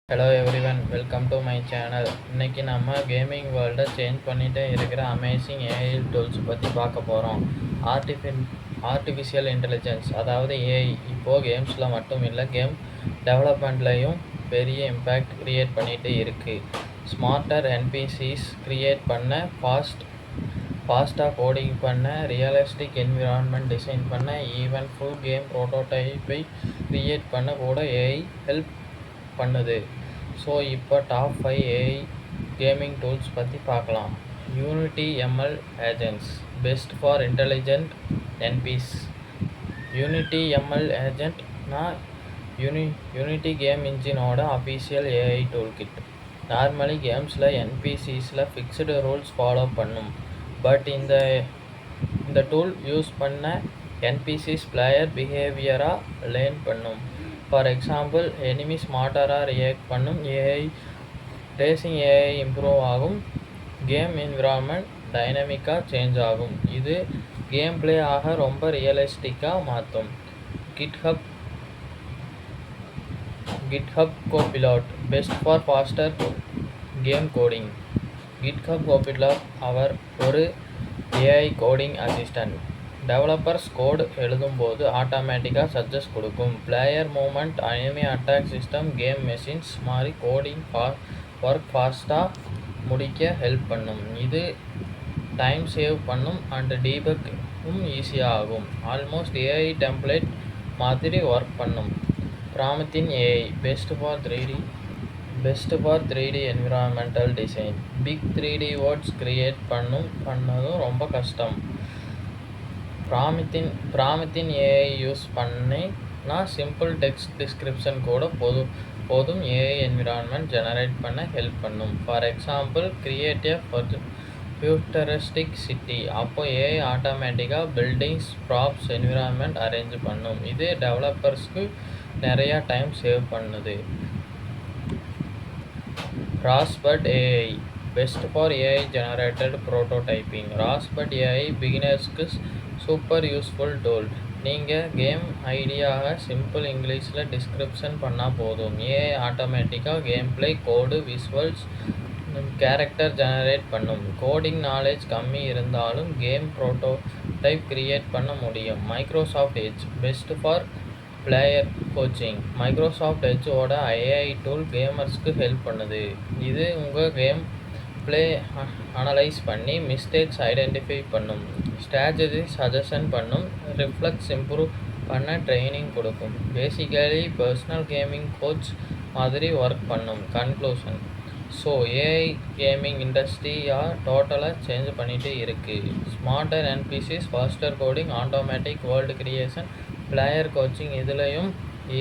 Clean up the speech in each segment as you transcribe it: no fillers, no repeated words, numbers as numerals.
Hello everyone, welcome to my channel. இன்றைக்கி நம்ம gaming வேர்ல்டை change பண்ணிகிட்டே இருக்கிற அமேசிங் ஏஐ டூல்ஸ் பற்றி பார்க்க போகிறோம். ஆர்டிஃபிஷியல் இன்டெலிஜென்ஸ், அதாவது ஏஐ, இப்போது கேம்ஸில் மட்டும் இல்லை, கேம் டெவலப்மெண்ட்லேயும் பெரிய இம்பேக்ட் க்ரியேட் பண்ணிகிட்டு இருக்குது. ஸ்மார்ட்டர் என்பிசிஸ் க்ரியேட் பண்ண, ஃபாஸ்ட்டாக கோடிங் பண்ண, ரியலிஸ்டிக் என்விரான்மெண்ட் டிசைன் பண்ண, ஈவன் ஃபுல் கேம் ப்ரோட்டோடைப்பை க்ரியேட் பண்ண கூட ஏஐ ஹெல்ப் பண்ணுது. ஸோ இப்போ டாப் 5 ஏஐ கேமிங் டூல்ஸ் பற்றி பார்க்கலாம். Unity ML agents, best for intelligent NPCs. Unity ML ஏஜென்ட்னா யூனிட்டி கேம் இன்ஜினோட official AI tool kit. Normally கேம்ஸில் என்பிசிஸில் ஃபிக்ஸ்டு ரூல்ஸ் ஃபாலோ பண்ணும். பட் இந்த டூல் யூஸ் பண்ண என்பிசிஸ் பிளேயர் பிஹேவியராக லேர்ன் பண்ணும். ஃபார் எக்ஸாம்பிள், எனிமி ஸ்மார்ட்டராக ரியாக்ட் பண்ணும், ரேசிங் ஏஐ இம்ப்ரூவ் ஆகும், கேம் என்விரான்மெண்ட் டைனமிக்காக சேஞ்ச் ஆகும். இது கேம் பிளே ஆக ரொம்ப ரியலிஸ்டிக்காக மாற்றும். GitHub Copilot, best for faster game coding. GitHub Copilot ஒரு AI coding assistant. Developers code எழுதும்போது ஆட்டோமேட்டிக்காக சஜஸ்ட் கொடுக்கும். Player movement, enemy attack system, game machines மாதிரி கோடிங் ஒர்க் ஃபாஸ்ட்டாக முடிக்க ஹெல்ப் பண்ணும். இது டைம் சேவ் பண்ணும் அண்ட் டீபக்கும் ஈஸியாக ஆகும். ஆல்மோஸ்ட் ஏஐ டெம்ப்ளேட் மாதிரி ஒர்க் பண்ணும். Promethean AI, best for 3D environmental design. Big 3D words create பண்ணதும் ரொம்ப கஷ்டம். ப்ராமித்தின் ஏஐ யூஸ் பண்ணினா சிம்பிள் டெக்ஸ்ட் டிஸ்கிரிப்ஷன் கூட போதும் ஏஐ என்விரான்மெண்ட் ஜெனரேட் பண்ண ஹெல்ப் பண்ணும். For example, create a futuristic city. அப்போ ஏஐ ஆட்டோமேட்டிக்காக பில்டிங்ஸ், ப்ராப்ஸ், என்விரான்மெண்ட் அரேஞ்ச் பண்ணும். இது டெவலப்பர்ஸ்க்கு நிறையா டைம் சேவ் பண்ணுது. Rosebud AI, best for AI generated prototyping. Rosebud AI பிகினர்ஸ்க்கு சூப்பர் யூஸ்ஃபுல் டூல். நீங்கள் கேம் ஐடியாவை சிம்பிள் இங்கிலீஷில் டிஸ்கிரிப்ஷன் பண்ணால் போதும். ஏஐ ஆட்டோமேட்டிக்காக game play, code, visuals, character generate பண்ணும். கோடிங் நாலேஜ் கம்மி இருந்தாலும் கேம் ப்ரோட்டோடைப் க்ரியேட் பண்ண முடியும். Microsoft Edge, best for player coaching. Microsoft எட்ஜோட ஏஐ டூல் கேமர்ஸ்க்கு ஹெல்ப் பண்ணுது. இது உங்கள் கேம் பிளே அனலைஸ் பண்ணி மிஸ்டேக்ஸ் ஐடென்டிஃபை பண்ணும், ஸ்ட்ராட்டஜி சஜஷன் பண்ணும், ரிஃப்ளெக்ஸ் இம்ப்ரூவ் பண்ண ட்ரைனிங் கொடுக்கும். பேசிக்கலி பர்சனல் கேமிங் கோச் மாதிரி ஒர்க் பண்ணும். கன்க்ளூஷன், ஸோ ஏஐ கேமிங் இண்டஸ்ட்ரியாக டோட்டலாக சேஞ்ச் பண்ணிகிட்டே இருக்குது. Smarter NPCs, faster coding, automatic world creation, player coaching, இதுலேயும்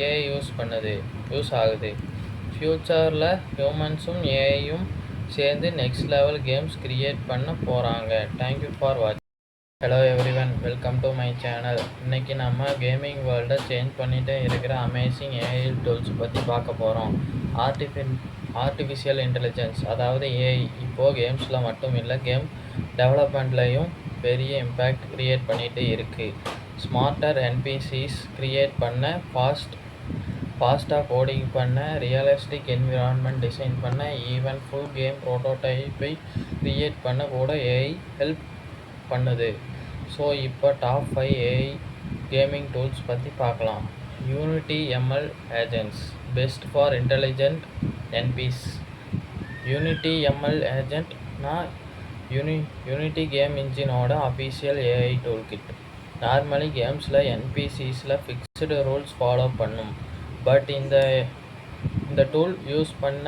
ஏஐ யூஸ் ஆகுது. ஃப்யூச்சரில் ஹியூமன்ஸும் ஏஐயும் சேர்ந்து நெக்ஸ்ட் லெவல் கேம்ஸ் க்ரியேட் பண்ண போகிறாங்க. தேங்க்யூ ஃபார் வாட்சிங். Hello everyone, welcome to my channel. இன்றைக்கி நம்ம கேமிங் வேர்ல்டை சேஞ்ச் பண்ணிகிட்டே இருக்கிற அமேசிங் ஏஐ டூல்ஸ் பற்றி பார்க்க போகிறோம். ஆர்டிஃபிஷியல் இன்டெலிஜென்ஸ், அதாவது ஏஐ, இப்போது கேம்ஸில் மட்டும் இல்லை, கேம் டெவலப்மெண்ட்லேயும் பெரிய இம்பேக்ட் க்ரியேட் பண்ணிகிட்டு இருக்குது. ஸ்மார்ட்டர் என்பிசிஸ் க்ரியேட் பண்ண, ஃபாஸ்ட்டாக கோடிங் பண்ண, ரியலிஸ்டிக் என்விரான்மெண்ட் டிசைன் பண்ண, ஈவன் ஃபுல் கேம் ப்ரோட்டோடைப்பை க்ரியேட் பண்ண கூட ஏஐ ஹெல்ப் பண்ணுது. ஸோ இப்போ டாப் 5 ஏஐ கேமிங் டூல்ஸ் பற்றி பார்க்கலாம். Unity ML agents, best for intelligent NPCs. Unity ML ஏஜென்ட்னா யூனிட்டி கேம் இன்ஜினோட official AI tool kit. Normally கேம்ஸில் என்பிசிஸில் ஃபிக்ஸ்டு ரூல்ஸ் ஃபாலோ பண்ணும். பட் இந்த டூல் யூஸ் பண்ண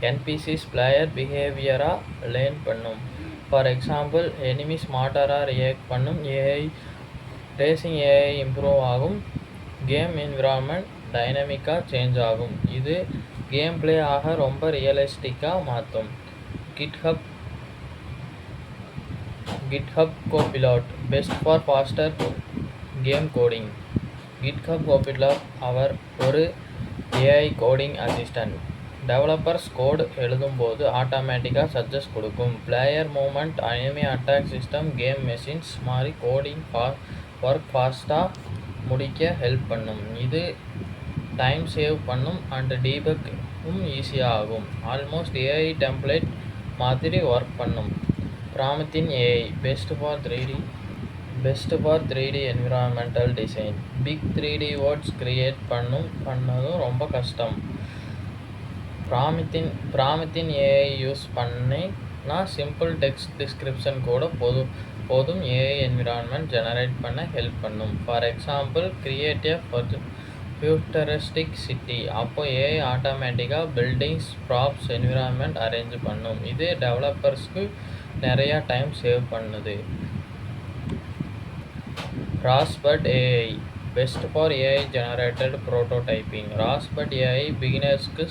என்பிசிஸ் பிளேயர் பிஹேவியராக லேர்ன் பண்ணும். ஃபார் எக்ஸாம்பிள், எனிமி ஸ்மார்ட்டராக ரியாக்ட் பண்ணும், ரேசிங் ஏஐ இம்ப்ரூவ் ஆகும், கேம் என்விரான்மெண்ட் டைனமிக்காக சேஞ்ச் ஆகும். இது கேம் பிளே ஆக ரொம்ப ரியலிஸ்டிக்காக மாற்றும். GitHub Copilot, best for faster game coding. GitHub Copilot ஒரு AI coding assistant. Developers code எழுதும்போது ஆட்டோமேட்டிக்காக சஜஸ்ட் கொடுக்கும். Player movement, enemy attack system, game machines மாதிரி கோடிங் ஒர்க் ஃபாஸ்ட்டாக முடிக்க ஹெல்ப் பண்ணும். இது டைம் சேவ் பண்ணும் அண்ட் டீபக் ஈஸியாக ஆகும். ஆல்மோஸ்ட் ஏஐ டெம்ப்ளேட் மாதிரி ஒர்க் பண்ணும். Promethean AI best for 3D environmental design. Big 3D words create பண்ணதும் ரொம்ப கஷ்டம். பிராமத்தின் ஏஐ யூஸ் பண்ணினா சிம்பிள் டெக்ஸ்ட் டிஸ்கிரிப்ஷன் கூட போதும் ஏஐ என்விரான்மெண்ட் ஜெனரேட் பண்ண ஹெல்ப் பண்ணும். For example, create a futuristic city. அப்போ ஏஐ ஆட்டோமேட்டிக்காக பில்டிங்ஸ், ப்ராப்ஸ், என்விரான்மெண்ட் அரேஞ்ச் பண்ணும். இது டெவலப்பர்ஸ்க்கு நிறையா டைம் சேவ் பண்ணுது. Rosebud AI best for AI generated prototyping. Rosebud AI பிகினர்ஸ்க்கு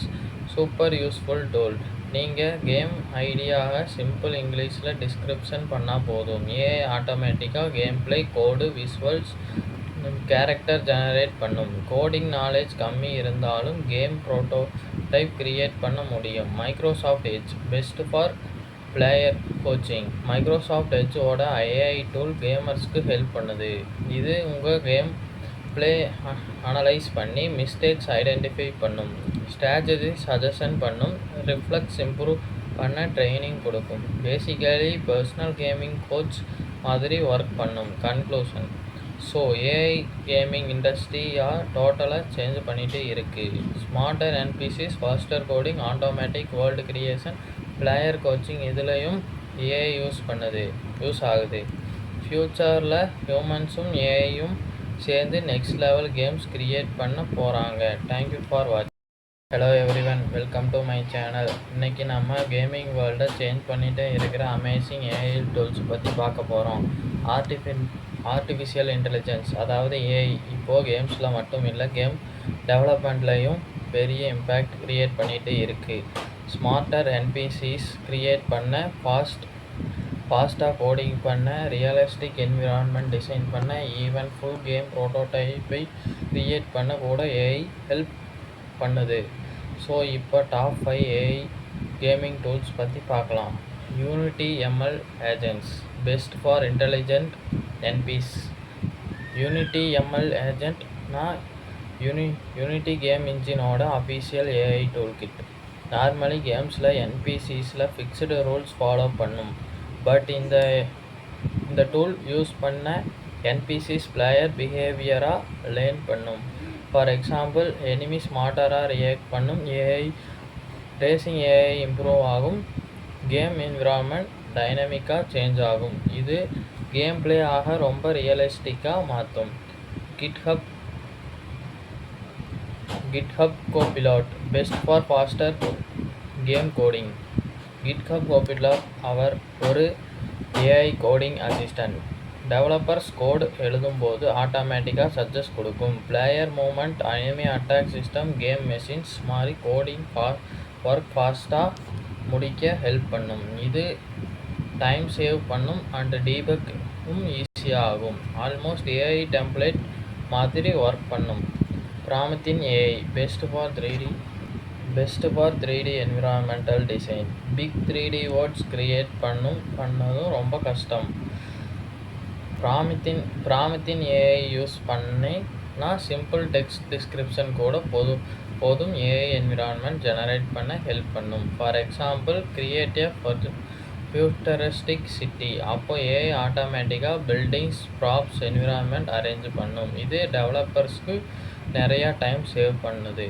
சூப்பர் யூஸ்ஃபுல் டூல். நீங்கள் கேம் ஐடியாவை சிம்பிள் இங்கிலீஷில் டிஸ்கிரிப்ஷன் பண்ணால் போதும். ஏஐ ஆட்டோமேட்டிக்காக game play, code, visuals, character generate பண்ணும். கோடிங் நாலேஜ் கம்மி இருந்தாலும் கேம் ப்ரோட்டோடைப் கிரியேட் பண்ண முடியும். Microsoft Edge best for player coaching. Microsoft எட்ஜோட ஏஐ டூல் கேமர்ஸ்க்கு ஹெல்ப் பண்ணுது. இது உங்கள் கேம் பிளே அனலைஸ் பண்ணி மிஸ்டேக்ஸ் ஐடென்டிஃபை பண்ணும். ஸ்ட்ராட்டஜி சஜஷன் பண்ணும். ரிஃப்ளெக்ஸ் இம்ப்ரூவ் பண்ண ட்ரைனிங் கொடுக்கும். பேசிக்கலி பர்சனல் கேமிங் கோச் மாதிரி ஒர்க் பண்ணும். கன்க்ளூஷன். ஸோ ஏஐ கேமிங் இண்டஸ்ட்ரியா டோட்டலாக சேஞ்ச் பண்ணிகிட்டே இருக்குது. Smarter NPCs, faster coding, automatic world creation, player coaching இதுலேயும் ஏஐ யூஸ் ஆகுது. ஃப்யூச்சரில் ஹியூமன்ஸும் ஏஐயும் சேர்ந்து நெக்ஸ்ட் லெவல் கேம்ஸ் கிரியேட் பண்ண போகிறாங்க. தேங்க்யூ ஃபார் வாட்சிங். Hello everyone, welcome to my channel. இன்றைக்கி நம்ம கேமிங் வேர்ல்டை சேஞ்ச் பண்ணிகிட்டே இருக்கிற அமேசிங் ஏஐ டூல்ஸ் பற்றி பார்க்க போகிறோம். ஆர்டிஃபிஷியல் இன்டெலிஜென்ஸ், அதாவது ஏஐ இப்போது கேம்ஸில் மட்டும் இல்லை, கேம் டெவலப்மெண்ட்லேயும் பெரிய இம்பேக்ட் க்ரியேட் பண்ணிகிட்டு இருக்குது. ஸ்மார்ட்டர் என்பிசிஸ் கிரியேட் பண்ண, ஃபாஸ்ட்டாக கோடிங் பண்ண, ரியலிஸ்டிக் என்விரான்மெண்ட் டிசைன் பண்ண, ஈவன் ஃபுல் கேம் ப்ரோட்டோடைப்பை க்ரியேட் பண்ண கூட ஏஐ ஹெல்ப் பண்ணுது. ஸோ இப்போ டாப் 5 ஏஐ கேமிங் டூல்ஸ் பற்றி பார்க்கலாம். Unity ML agents best for intelligent NPCs. Unity ML ஏஜென்ட்னா யூனிட்டி கேம் இன்ஜினோட official AI tool kit. Normally கேம்ஸில் என்பிசிஸில் ஃபிக்ஸ்டு ரூல்ஸ் ஃபாலோ பண்ணும். பட் இந்த டூல் யூஸ் பண்ண என்பிசிஸ் பிளேயர் பிஹேவியராக லேர்ன் பண்ணும். ஃபார் எக்ஸாம்பிள், எனிமி ஸ்மார்ட்டராக ரியாக்ட் பண்ணும். ரேசிங் ஏஐ இம்ப்ரூவ் ஆகும். கேம் என்விரான்மெண்ட் டைனமிக்காக சேஞ்ச் ஆகும். இது கேம் பிளே ஆக ரொம்ப ரியலிஸ்டிக்காக மாற்றும். GitHub Copilot best for faster game coding. GitHub Copilot ஒரு AI coding assistant. Developers code எழுதும்போது ஆட்டோமேட்டிக்காக சஜஸ்ட் கொடுக்கும். Player movement, enemy attack system, game machines மாதிரி கோடிங் ஒர்க் ஃபாஸ்ட்டாக முடிக்க ஹெல்ப் பண்ணும். இது டைம் சேவ் பண்ணும் அண்ட் டீபக்கும் ஈஸியாக ஆகும். ஆல்மோஸ்ட் ஏஐ டெம்ப்ளேட் மாதிரி ஒர்க் பண்ணும். Promethean AI best for 3D environmental design. Big 3D words create பண்ணதும் ரொம்ப கஷ்டம். பிராமத்தின் ஏஐ யூஸ் பண்ணினா சிம்பிள் டெக்ஸ்ட் டிஸ்கிரிப்ஷன் கூட போதும் ஏஐ என்விரான்மெண்ட் ஜெனரேட் பண்ண ஹெல்ப் பண்ணும். For example, create a futuristic city. அப்போ ஏஐ ஆட்டோமேட்டிக்காக பில்டிங்ஸ், ப்ராப்ஸ், என்விரான்மெண்ட் அரேஞ்ச் பண்ணும். இது டெவலப்பர்ஸ்க்கு நிறையா டைம் சேவ் பண்ணுது.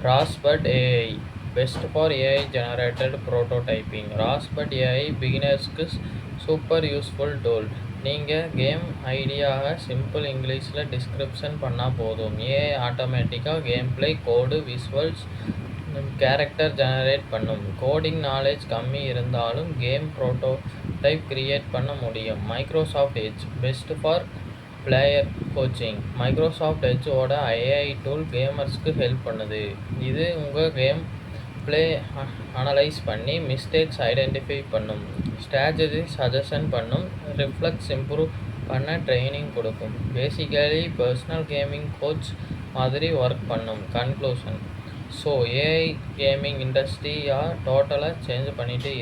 Rosebud AI best for AI generated prototyping. Rosebud AI பிகினர்ஸ்க்கு சூப்பர் யூஸ்ஃபுல் டூல். நீங்கள் கேம் ஐடியாவை சிம்பிள் இங்கிலீஷில் டிஸ்கிரிப்ஷன் பண்ணால் போதும். ஏஐ ஆட்டோமேட்டிக்காக game play, code, visuals, character generate பண்ணும். கோடிங் நாலேஜ் கம்மி இருந்தாலும் கேம் ப்ரோட்டோடைப் கிரியேட் பண்ண முடியும். Microsoft Edge best for player coaching. Microsoft எட்ஜோட ஏஐ டூல் கேமர்ஸ்க்கு ஹெல்ப் பண்ணுது. இது உங்கள் கேம் பிளே அனலைஸ் பண்ணி மிஸ்டேக்ஸ் ஐடென்டிஃபை பண்ணும். ஸ்ட்ராட்டஜி சஜஷன் பண்ணும். ரிஃப்ளெக்ஸ் இம்ப்ரூவ் பண்ண ட்ரைனிங் கொடுக்கும். பேசிக்கலி பர்சனல் கேமிங் கோச் மாதிரி ஒர்க் பண்ணும். கன்க்ளூஷன். ஸோ ஏஐ கேமிங் இண்டஸ்ட்ரியா டோட்டலாக சேஞ்ச் பண்ணிகிட்டே